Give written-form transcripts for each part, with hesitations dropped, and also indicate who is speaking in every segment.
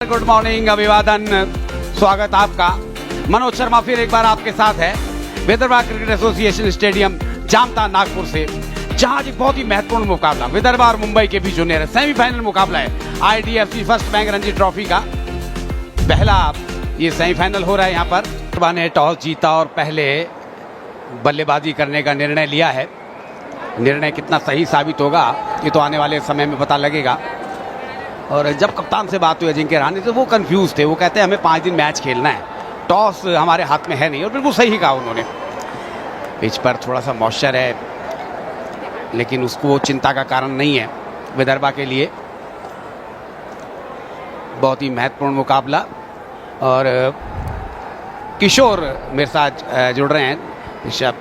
Speaker 1: Good morning, अभिवादन, स्वागत आपका। मनोज शर्मा फिर एक बार आपके साथ है Vidarbha cricket association stadium Jamtha Nagpur से, जहां आज एक बहुत ही महत्वपूर्ण मुकाबला विदर्भा और मुंबई के बीच होने सेमीफाइनल मुकाबला है IDFC first bank Ranji trophy का। पहला ये सेमीफाइनल हो रहा है। यहाँ पर विदर्भा ने टॉस जीता और पहले बल्लेबाजी करने का निर्णय लिया है। निर्णय कितना सही साबित होगा ये तो आने वाले समय में पता लगेगा। और जब कप्तान से बात हुई अजिंक्य रहाणे से, वो कंफ्यूज थे। वो कहते हैं हमें 5 दिन मैच खेलना है, टॉस हमारे हाथ में है नहीं। और बिल्कुल सही कहा उन्होंने। पिच पर थोड़ा सा मॉइस्चर है, लेकिन उसको चिंता का कारण नहीं है विदर्भा के लिए। बहुत ही महत्वपूर्ण मुकाबला। और किशोर मेरे साथ जुड़ रहे हैं। Rishabh,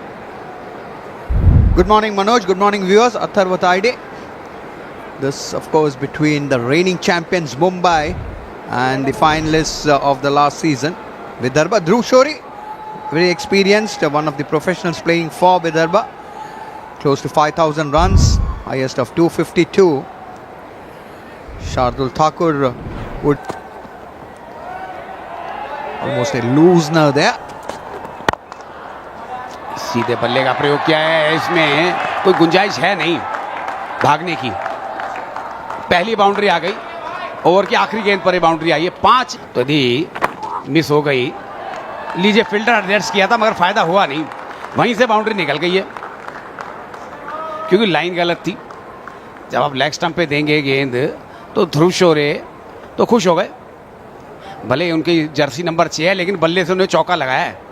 Speaker 2: Good morning, Manoj. Good morning, viewers. Atharva Taide. This, of course, between the reigning champions Mumbai and the finalists of the last season, Vidarbha. Dhruv Shorey, very experienced, one of the professionals playing for Vidarbha. Close to 5,000 runs, highest of 252. Shardul Thakur would almost a loosener there.
Speaker 1: सीधे बल्ले का प्रयोग किया है। इसमें कोई गुंजाइश है नहीं भागने की। पहली बाउंड्री आ गई, ओवर की आखिरी गेंद पर बाउंड्री आई है। 5 तो दी मिस हो गई। लीजिए, फील्डर एडजस्ट किया था मगर फायदा हुआ नहीं, वहीं से बाउंड्री निकल गई है क्योंकि लाइन गलत थी। जब आप लेग स्टंप पे देंगे गेंद तो ध्रुव शोरे तो खुश हो गए। भले उनकी जर्सी नंबर 6 है, लेकिन बल्ले से उन्हें चौका लगाया है।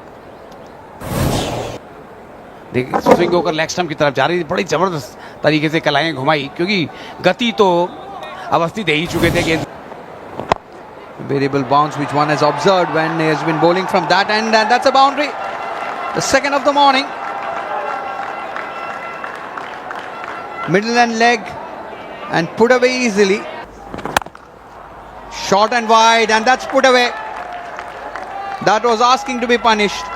Speaker 1: देखिए, स्विंग होकर लेग स्टंप की तरफ जा रही थी। बड़ी जबरदस्त तरीके से कलाएं घुमाई क्योंकि गति तो अवस्थी दे ही चुके थे गेंद।
Speaker 2: Variable bounce which one has observed when he has been bowling from that end, and that's a boundary. The second of the morning. Middle and leg and put away easily. Short and wide, and that's put away. That was asking to be punished.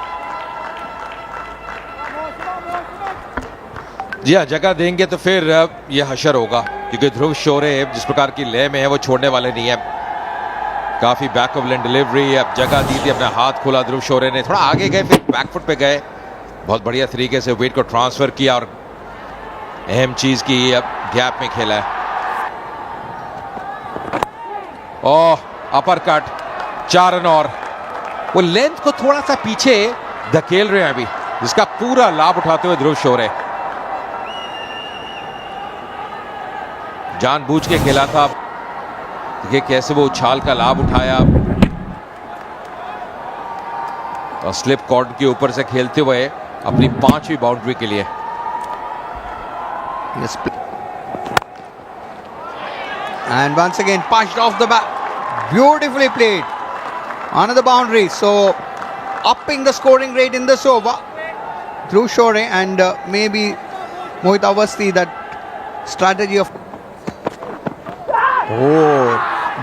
Speaker 3: जी हाँ, जगह देंगे तो फिर यह हशर होगा क्योंकि ध्रुव शोरे जिस प्रकार की लय में है वो छोड़ने वाले नहीं है। काफी बैक ऑफ लेन डिलीवरी, अब जगह दी थी, अपना हाथ खोला ध्रुव शोरे ने, थोड़ा आगे गए फिर बैकफुट पे गए। बहुत बढ़िया तरीके से वेट को ट्रांसफर किया और अहम चीज की अब गैप में खेला है। ओह, अपर कट, 4 रन। और वो लेंथ को थोड़ा सा पीछे धकेल रहे हैं अभी, जिसका पूरा लाभ उठाते हुए ध्रुव शोरे। जानबूझ के खेला था, देखिए कैसे वो उछाल का लाभ उठाया और स्लिप कॉर्ड के ऊपर से खेलते हुए अपनी 5वीं बाउंड्री के लिए।
Speaker 2: Yes. And once again punched off the bat. Beautifully played. Another boundary. So upping the scoring rate in this over. Dhruv Shorey and maybe Mohit Awasthi, that strategy of... Oh,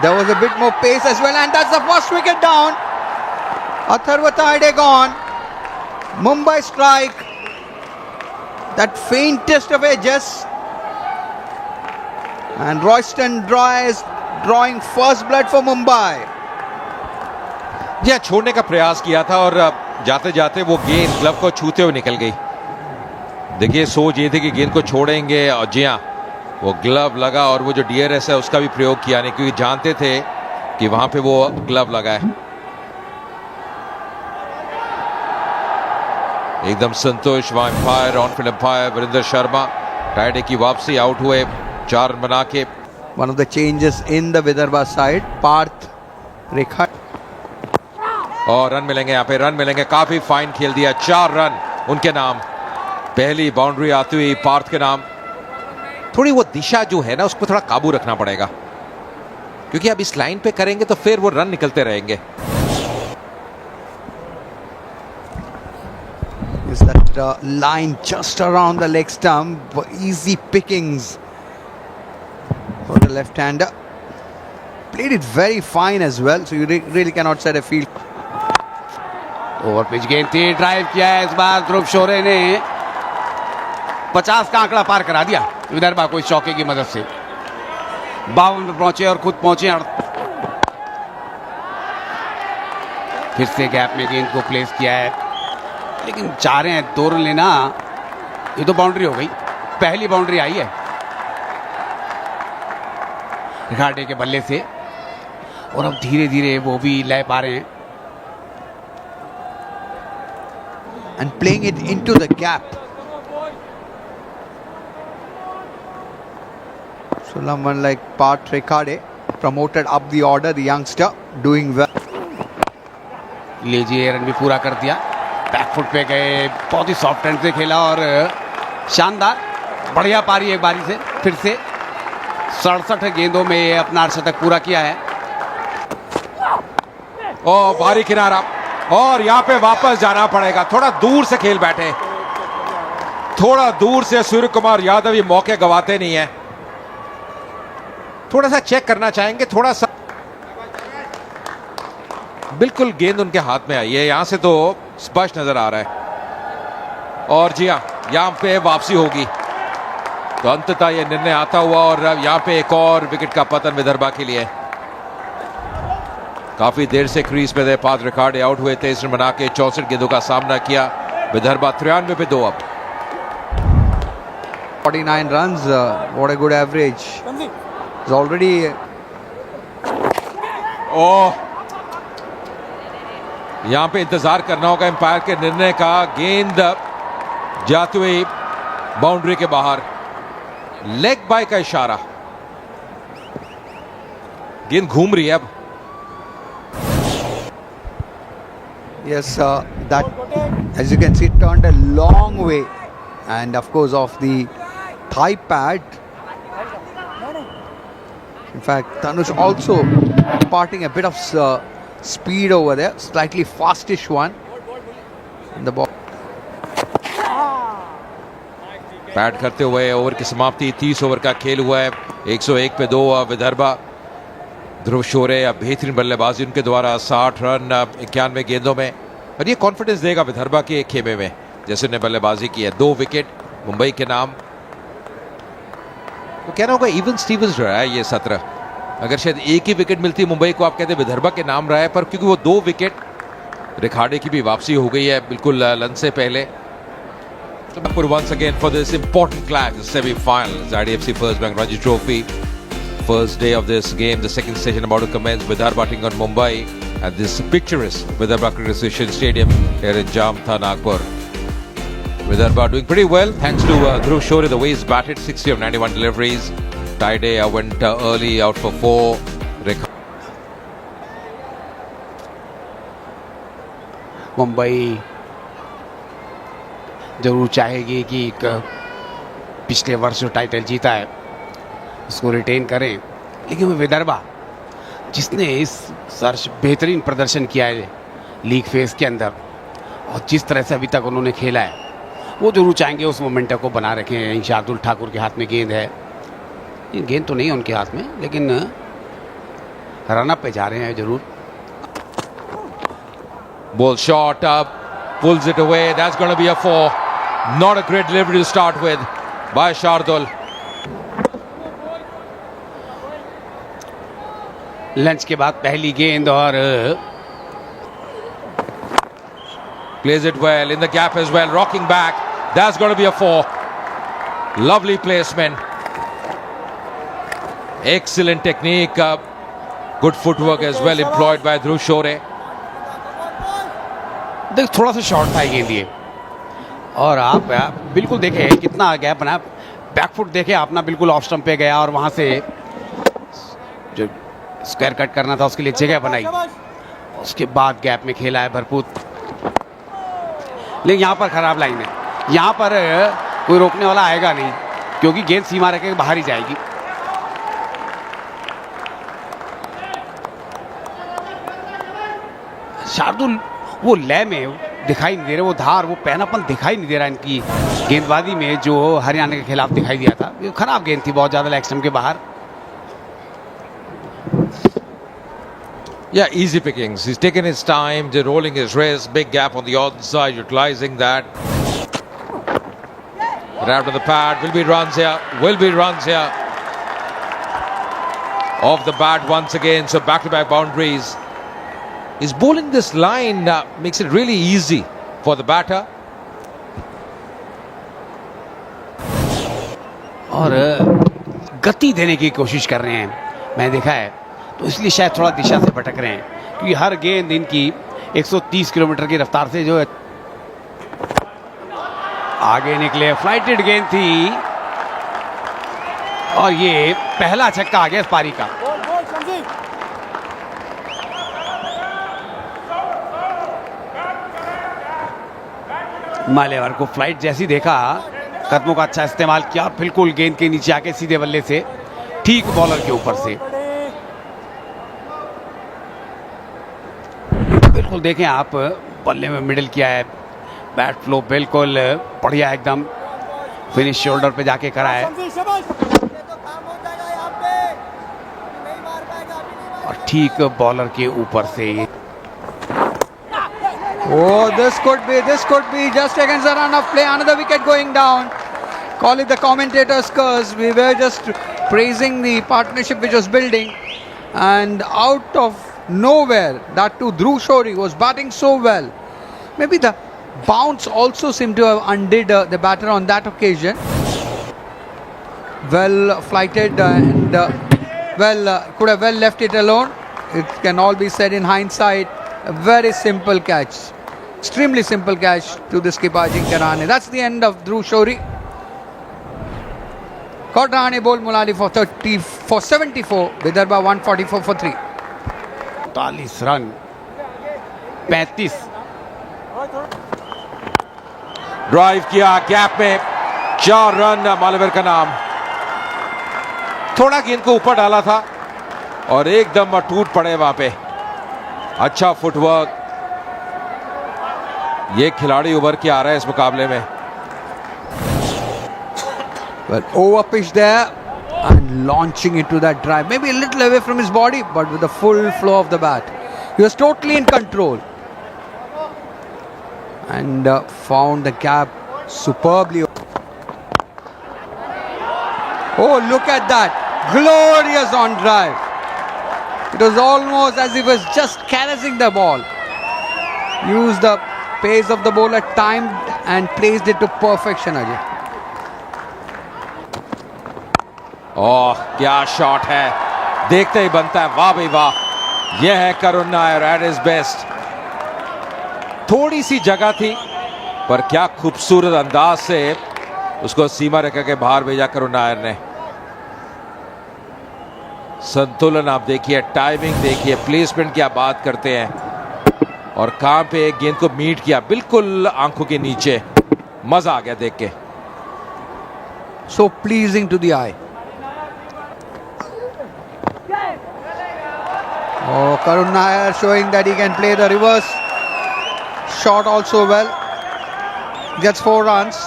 Speaker 2: there was a bit more pace as well, and that's the first wicket down. Atharva Taide gone. Mumbai strike. That faintest of edges. And Royston is drawing first blood for Mumbai.
Speaker 3: जी हाँ, छोड़ने का प्रयास किया था और जाते जाते वो गेंद ग्लव को छूते हुए निकल गई। देखिए, सोच ये थी कि गेंद को छोड़ेंगे और जी हाँ, वो ग्लव लगा और वो जो डीआरएस है उसका भी प्रयोग किया नहीं क्योंकि जानते थे कि वहां पे वो ग्लव लगा है। एकदम संतोष वहां umpire, on field umpire Virender Sharma. Taide की वापसी, आउट हुए, 4 रन बना के।
Speaker 2: One of the changes in the Vidarbha side, Parth Rekha.
Speaker 3: और रन मिलेंगे, यहाँ पे रन मिलेंगे। काफी फाइन खेल दिया, 4 रन उनके नाम। पहली बाउंड्री आती हुई पार्थ के नाम। थोड़ी वो दिशा जो है ना, उसको थोड़ा काबू रखना पड़ेगा क्योंकि अब इस लाइन पे करेंगे तो फिर वो रन निकलते रहेंगे।
Speaker 2: Is that line just around the leg stump? Easy pickings for the left-hander. Played it very fine as well, so you really cannot set a field.
Speaker 1: Over pitch गेंद थी, ड्राइव किया है इस बार ध्रुव शोरे ने। 50 का आंकड़ा पार करा दिया विदर्भा को इस चौके की मदद से। 52 पर पहुंचे और खुद पहुंचे फिर से गैप में गेंद को प्लेस किया है, लेकिन चाह रहे हैं 2 रन लेना। ये तो बाउंड्री हो गई, पहली बाउंड्री आई है रिकार्डे के बल्ले से, और अब धीरे धीरे वो भी ले पा रहे हैं।
Speaker 2: And playing it into the gap. Someone like Pat Riccarde, promoted up the order, the youngster, doing well.
Speaker 1: लीजिए, रन भी पूरा कर दिया, बैकफुट पे गए, बहुत ही सॉफ्ट हैंड से खेला और शानदार, बढ़िया पारी एक बारी से फिर से 67 गेंदों में अपना अर्धशतक पूरा किया है।
Speaker 3: और भारी किनारा, और यहाँ पे वापस जाना पड़ेगा। थोड़ा दूर से खेल बैठे, थोड़ा दूर से सूर्य कुमार यादव ये मौके गवाते नहीं है। थोड़ा सा चेक करना चाहेंगे, थोड़ा सा। बिल्कुल गेंद उनके हाथ में आई है, यहां से तो स्पष्ट नजर आ रहा है। और जी हाँ, यहां पे वापसी होगी, तो अंततः यह निर्णय आता हुआ, और यहां पे एक और विकेट का पतन विदर्भा के लिए। काफी देर से क्रीज पे थे पात रिकार्डे, आउट हुए थे, 23 रन बना के 64 गेंदों का सामना किया विदर्भा। 93 पे 2 अब
Speaker 2: 49 runs, what a good average. It's already
Speaker 3: यहां पे इंतजार करना होगा एम्पायर के निर्णय का। गेंद जाती हुई बाउंड्री के बाहर, लेग बाय का इशारा, गेंद घूम रही है अब।
Speaker 2: yes, that, as you can see, turned a long way, and of course off the thigh pad. In fact, Tanush also imparting a bit of speed over there, slightly fastish one. And the ball.
Speaker 3: Bat करते हुए over की समाप्ति, 30 over का खेल हुआ है, 101 पे 2 विदर्भा। ध्रुव शोरे, बेहतरीन बल्लेबाजी उनके द्वारा, 60 रन 91 गेंदों में, और ये कॉन्फिडेंस देगा विदर्भा के खेमे में जैसे उन्हें बल्लेबाजी की है। 2 विकेट मुंबई के नाम, तो कहना होगा इवन स्टीवंस रहा है ये 17। अगर शायद एक ही विकेट मिलती मुंबई को, आप कहते विदर्भा के नाम रहा है, पर क्योंकि वो 2 विकेट, रिकार्डे की भी वापसी हो गई है बिल्कुल लंच से पहले। once again for this important clash, the semi-finals, IDFC First Bank Ranji Trophy. First day of this game, the second session about to commence. Vidarbha taking on Mumbai at this picturesque Vidarbha Cricket Association Stadium here in Jamtha, Nagpur. Vidarbha doing pretty well thanks to Dhruv Shore, the way he's batted, 60 of 91 deliveries. Tide went early, out for 4.
Speaker 1: Mumbai जरूर चाहेगी कि पिछले वर्ष जो title जीता है उसको retain करें, लेकिन विदर्भा जिसने इस वर्ष बेहतरीन प्रदर्शन किया है लीग फेज के अंदर, और जिस तरह से अभी तक उन्होंने खेला है, वो जरूर चाहेंगे उस मोमेंटम को बना रखें। शार्दुल ठाकुर के हाथ में गेंद है, गेंद तो नहीं है उनके हाथ में, लेकिन रनअप पे जा रहे हैं जरूर।
Speaker 3: Ball shot up, pulls it away. That's going to be a 4. Not a great delivery to start with by Shardul.
Speaker 1: Lunch के बाद पहली गेंद, और
Speaker 3: plays it well in the gap as well, rocking back. That's going to be a 4. Lovely placement. Excellent technique. Good footwork as well employed by Dhruv Shore.
Speaker 1: देख थोड़ा सा short था गेंद ये, और आप बिल्कुल देखे कितना गैप बना, बैकफुट देखे अपना बिल्कुल ऑफ स्टंप पे गया, और वहां से जो स्क्वायर कट करना था उसके लिए जगह बनाई, उसके बाद गैप में खेला है भरपूर। लेकिन यहाँ पर खराब लाइन है, यहाँ पर कोई रोकने वाला आएगा नहीं, क्योंकि गेंद सीमा रखे बाहर ही जाएगी। शार्दुल वो लय में दिखाई नहीं दे रहे, वो धार, वो पहनापन दिखाई नहीं दे रहा इनकी गेंदबाजी में जो हरियाणा के खिलाफ दिखाई दिया था। ये खराब गेंद थी, बहुत ज्यादा लेग स्टंप के बाहर।
Speaker 3: Yeah, easy pickings. He's taken his time, they're rolling his wrist, big gap on the outside, utilizing that. Wrapped on the pad, will be runs here, will be runs here. Off the bat once again, so back-to-back boundaries. is bowling this line makes it really easy for the batter.
Speaker 1: और गति देने की कोशिश कर रहे हैं, मैंने देखा है, तो इसलिए शायद थोड़ा दिशा से भटक रहे हैं, क्योंकि हर गेंद इनकी 130 किलोमीटर की रफ्तार से जो है आगे निकले। फ्लाइटेड गेंद थी और ये पहला छक्का आ गया इस पारी का। मालेवर को फ्लाइट जैसी देखा, कदमों का अच्छा इस्तेमाल किया, बिल्कुल गेंद के नीचे आके सीधे बल्ले से ठीक बॉलर के ऊपर से। बिल्कुल देखें आप, बल्ले में मिडिल किया है, बैट फ्लो बिल्कुल बढ़िया, एकदम फिनिश शोल्डर पे जाके करा है और ठीक बॉलर के ऊपर से।
Speaker 2: Oh, this could be just against the run of play. Another wicket going down. Call it the commentator's curse. We were just praising the partnership which was building, and out of nowhere, that too, Dhruv Shorey was batting so well. Maybe the bounce also seemed to have undid the batter on that occasion. Well flighted and could have well left it alone. It can all be said in hindsight. A very simple catch. Extremely simple catch to the skipper Ajinkya Rahane. That's the end of Dhruv Shorey. Caught Rahane bowled Mulali for 74. Vidarbha 144 for 3.
Speaker 1: 40 run, 35।
Speaker 3: Drive किया gap में, 4 run मालेवर का नाम। थोड़ा गेंद को ऊपर डाला था और एकदम टूट पड़े वहां पे। अच्छा फुटवर्क, ये खिलाड़ी उभर के आ रहा है इस मुकाबले में।
Speaker 2: Well, over pitch there and launching into that drive. Maybe a little away from his body, but with the full flow of the bat. He was totally in control. And found the gap superbly. Oh, look at that. Glorious on drive. It was almost as if he was just caressing the ball. Used the pace of the bowler, timed and placed it to perfection, Ajay.
Speaker 3: ओह क्या shot है, देखते ही बनता है वाह भाई वाह। यह है Karun Nair at his best. थोड़ी सी जगह थी पर क्या खूबसूरत अंदाज से उसको सीमा रेखा के बाहर भेजा करुण नायर ने। संतुलन आप देखिए, टाइमिंग देखिए, प्लेसमेंट की आप बात करते हैं और कहां पे एक गेंद को मीट किया बिल्कुल आंखों के नीचे। मजा आ गया देख के।
Speaker 2: So pleasing to the eye. Oh, Karun Nair showing that he can play the reverse shot also well. Gets 4 runs.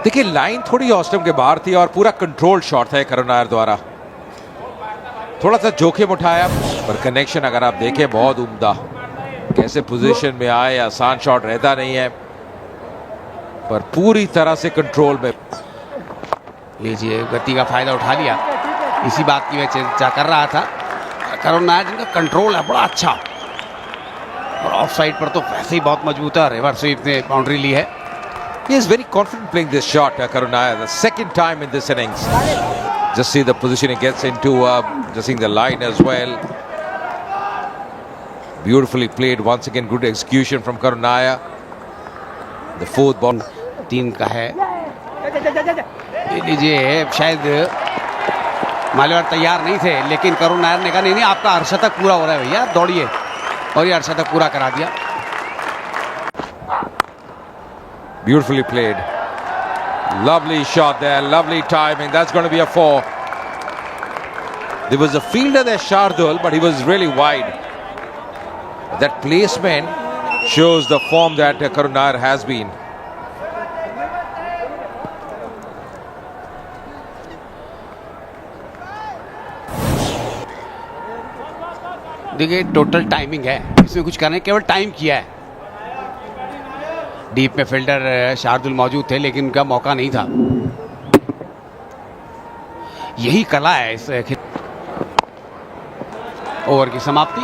Speaker 3: देखिए लाइन थोड़ी ऑस्टम के बाहर थी और पूरा कंट्रोल शॉट था करुण नायर द्वारा। थोड़ा सा जोखिम उठाया पर कनेक्शन अगर आप देखें बहुत उम्दा। कैसे पोजीशन में आए, आसान शॉट रहता नहीं है पर पूरी तरह से कंट्रोल में।
Speaker 1: लीजिए, गति का फायदा उठा लिया, इसी बात की मैं चर्चा कर रहा था। करुण नायर जिनका कंट्रोल है बड़ा अच्छा, और ऑफ साइड पर तो वैसे ही बहुत मजबूत है। रिवर्स स्वीप ने बाउंड्री ली है।
Speaker 3: He is very confident playing this shot, Karun Nair, the second time in this innings. Just see the position he gets into, just seeing the line as well. Beautifully played once again, good execution from Karun Nair. The fourth ball.
Speaker 1: 3 का है। लीजिए, शायद मालेवर तैयार नहीं थे, लेकिन करुण नायर ने कहा नहीं आपका अर्धशतक पूरा हो रहा है भैया, दौड़िए, और ये अर्धशतक पूरा करा दिया।
Speaker 3: Beautifully played. Lovely shot there, lovely timing. That's going to be a 4. There was a fielder there, Shardul, but he was really wide. That placement shows the form that Karun Nair has been.
Speaker 1: देखिए, total timing है, इसमें कुछ करने, केवल time किया है। Deep में fielder Shardul मौजूद थे लेकिन उनका मौका नहीं था। यही कला है इस ओवर की समाप्ति।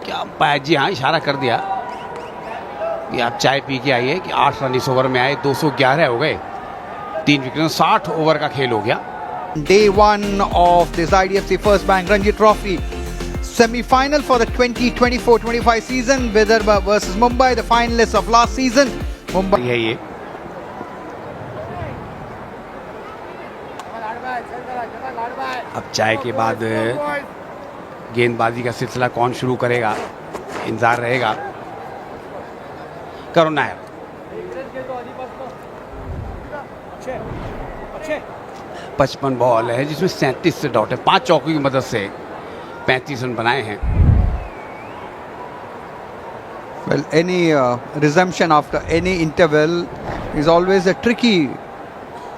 Speaker 1: क्या अंपायर जी हाँ इशारा कर दिया कि आप चाय पी के आइए कि 8 रन इस ओवर में आए, 211 हो गए, 3 विकेट, 60 ओवर का खेल हो गया।
Speaker 2: Day 1 of this IDFC First Bank Ranji Trophy semi-final for the 2024-25 season. Vidarbha versus Mumbai, the finalists of last season. Mumbai.
Speaker 1: है ये अब चाय के बाद गेंदबाजी का सिलसिला कौन शुरू करेगा, इंतजार रहेगा। करुण नायर 55 बॉल है जिसमें 37 से डॉट है, 5 चौकों की मदद से 35 रन बनाए हैं।
Speaker 2: Well, any resumption after any interval is always a tricky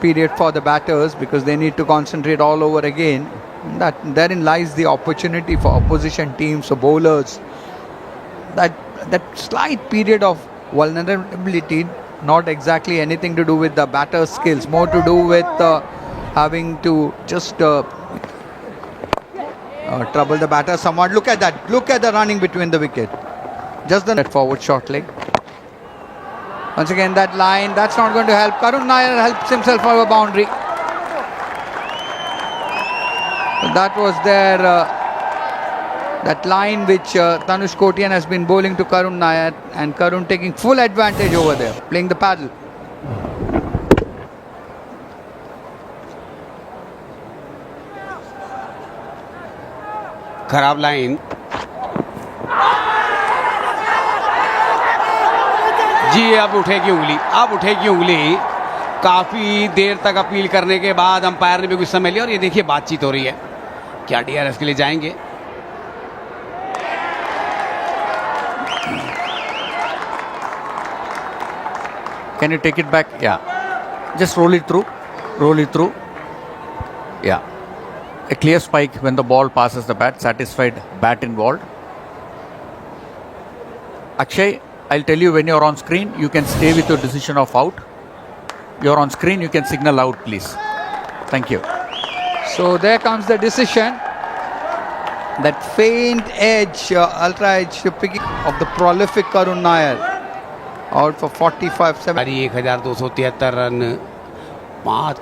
Speaker 2: period for the batters because they need to concentrate all over again. Therein lies the opportunity for opposition teams or bowlers. That slight period of vulnerability, not exactly anything to do with the batter's skills, more to do with having to just trouble the batter somewhat. Look at that. Look at the running between the wicket. Just the net forward short leg. Once again, that line, that's not going to help. Karun Nair helps himself over boundary. So that was their that line which Tanush Kotian has been bowling to Karun Nair, and Karun taking full advantage over there, playing the paddle.
Speaker 1: खराब line जी, अब उठेगी उंगली, अब उठेगी उंगली। काफी देर तक appeal करने के बाद अंपायर ने भी कुछ समय लिया और ये देखिए बातचीत हो रही है, क्या डीआरएस के लिए जाएंगे?
Speaker 4: Can you take it back? Yeah. Just roll it through. Roll it through. Yeah. A clear spike when the ball passes the bat. Satisfied bat involved. Akshay, I'll tell you when you're on screen, you can stay with your decision of out. You're on screen, you can signal out, please. Thank you.
Speaker 2: So there comes the decision. That faint edge, ultra edge picking of the prolific Karun Nair. Out for 45-7.
Speaker 1: 1273 run, 5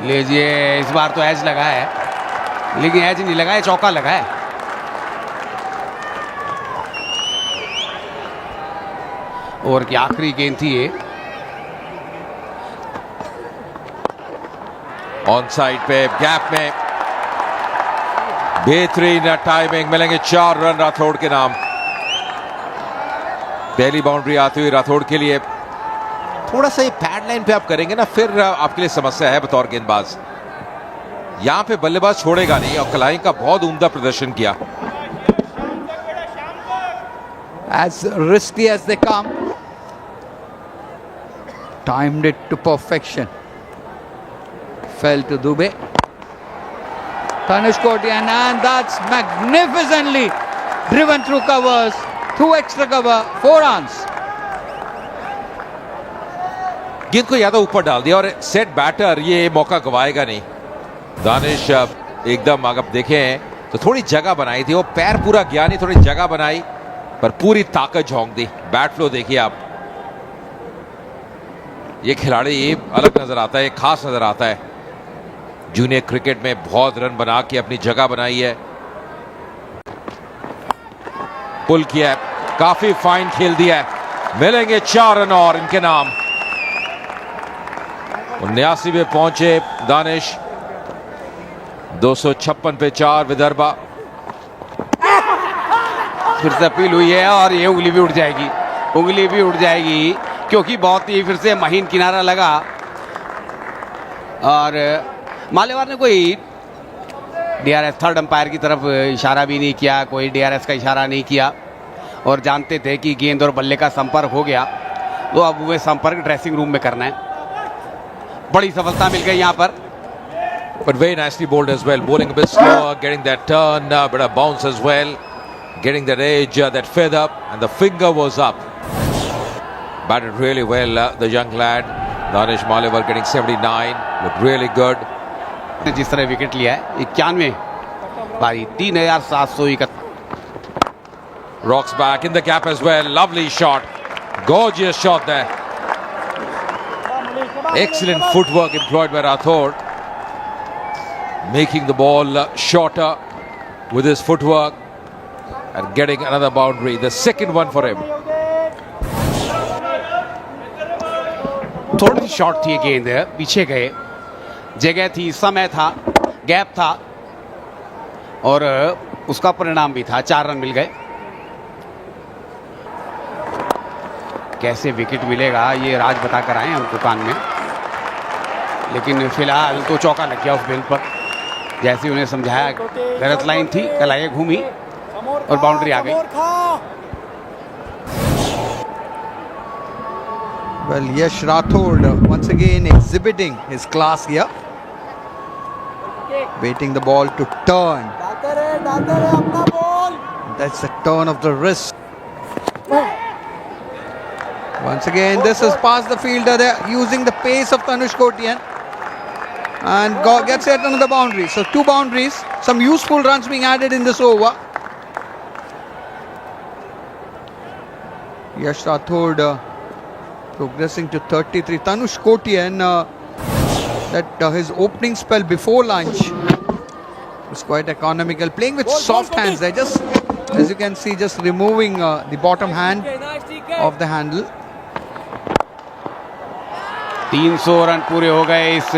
Speaker 1: लीजिए। इस बार तो as लगा है, लेकिन as नहीं लगा है, चौका लगा है। ओवर की आखिरी गेंद थी ये।
Speaker 3: ऑन साइड पे गैप में बेहतरीन टाइमिंग, मिलेंगे 4 रन राठौड़ के नाम। पहली बाउंड्री आती हुई राठौड़ के लिए। थोड़ा सा ये पैड लाइन पे आप करेंगे ना, फिर आपके लिए समस्या है बतौर गेंदबाज। यहां पे बल्लेबाज छोड़ेगा नहीं और कलाई का बहुत उम्दा प्रदर्शन किया।
Speaker 2: As risky as they come, timed it to perfection. Fell to Dubey. Tanush Kotian, and that's magnificently driven through covers, through extra cover, 4 runs.
Speaker 3: गेंद को ज्यादा ऊपर डाल दिया और सेट बैटर ये मौका गवाएगा नहीं। दानिश एकदम अगर देखें तो थोड़ी जगह बनाई थी, वो पैर पूरा गया नहीं, थोड़ी जगह बनाई पर पूरी ताकत झोंक दी। बैट फ्लो देखिए आप, ये खिलाड़ी ये अलग नजर आता है, खास नजर आता है। जूनियर क्रिकेट में बहुत रन बना के अपनी जगह बनाई है, पुल किया है, काफी फाइन खेल दिया है। मिलेंगे 4 रन और इनके नाम। 79 पे पहुंचे दानिश, 256 पे 4 विदर्भा।
Speaker 1: फिर से अपील हुई है और ये उंगली भी उठ जाएगी, उंगली भी उठ जाएगी क्योंकि बहुत ही फिर से महीन किनारा लगा और मालेवार ने कोई डीआरएस थर्ड अंपायर की तरफ इशारा भी नहीं किया, कोई डीआरएस का इशारा नहीं किया और जानते थे कि गेंद और बल्ले का संपर्क हो गया तो अब वो संपर्क ड्रेसिंग रूम में करना है। बड़ी सफलता मिल गई यहाँ पर।
Speaker 3: But very nicely bowled as well, bowling a bit slower, getting that turn, but a bounce as well, getting that edge, that feather, and the finger was up. Batted really well, the young lad. Danish Maliwar getting 79, looked really good.
Speaker 1: जिस तरह wicket लिया है 91 पारी 3771।
Speaker 3: Rocks back in the gap as well. Lovely shot. Gorgeous shot there. Excellent footwork employed by Rathod. Making the ball shorter with his footwork and getting another boundary. The second one for him.
Speaker 1: थोड़ी सी short थी गेंद, पीछे गए, जगह थी, समय था, gap था और उसका परिणाम भी था। 4 रन मिल गए। कैसे विकेट मिलेगा ये राज बता कर आए हमको कान में, लेकिन फिलहाल तो चौका लग गया उस बेल पर। जैसे उन्हें समझाया गलत लाइन थी, कलाइयाँ घूमी और बाउंड्री आ गई।
Speaker 2: Well, Yash Rathod once again exhibiting his class here. Waiting the ball to turn. That's the turn of the wrist. Once again, this is past the fielder there, using the pace of Tanush Kotian. And gets it on the boundary. So 2 boundaries, some useful runs being added in this over. Yash Rathod progressing to 33. Tanush Kotian, his opening spell before lunch was quite economical, playing with soft hands there, just as you can see, just removing the bottom hand of the handle.
Speaker 1: 300 run पूरे हो गए इस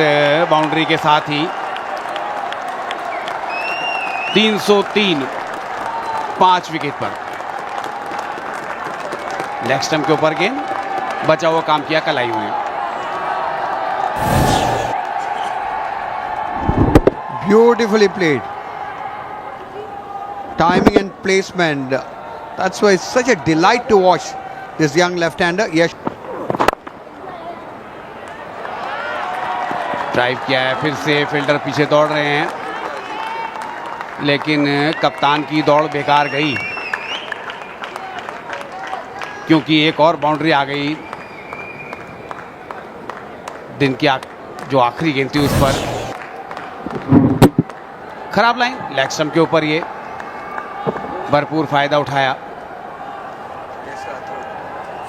Speaker 1: boundary के साथ ही। 303 5 wicket पर। Leg stump के ऊपर गेंद, बचा हुआ काम किया कलाइयों ने।
Speaker 2: Beautifully played. Timing and placement. That's why it's such a delight to watch this young left-hander. Yes.
Speaker 1: Drive किया है, फिर से फील्डर पीछे दौड़ रहे हैं, लेकिन कप्तान की दौड़ बेकार गई क्योंकि एक और बाउंड्री आ गई। दिन की जो आखिरी गेंद थी उस पर खराब लाइन, लेग स्टंप के ऊपर ये भरपूर फायदा उठाया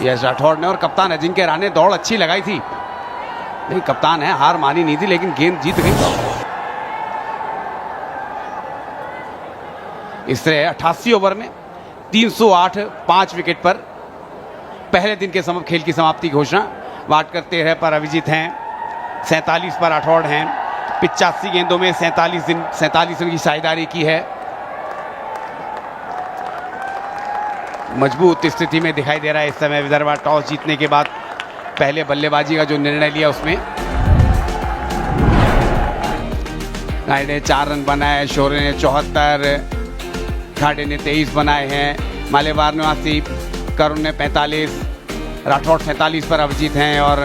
Speaker 1: यश राठौड़ ने। और कप्तान अजिंक्य रहाणे ने दौड़ अच्छी लगाई थी, नहीं कप्तान है, हार मानी नहीं थी, लेकिन गेंद जीत गई। इस तरह 88 ओवर में 308 5 विकेट पर पहले दिन के खेल की समाप्ति घोषणा। वाटकर 13 पर अभिजीत हैं, 47 पर राठौड़ हैं। 85 गेंदों में 47 रन की साझेदारी की है। मजबूत स्थिति में दिखाई दे रहा है इस समय विदर्भ। टॉस जीतने के बाद पहले बल्लेबाजी का जो निर्णय लिया उसमें राइडे ने 4 रन बनाए, शोरे ने 74, खाड़े ने 23 बनाए हैं, मालेवार निवासी करुण ने 45, राठौड़ 47 पर अभिजीत हैं और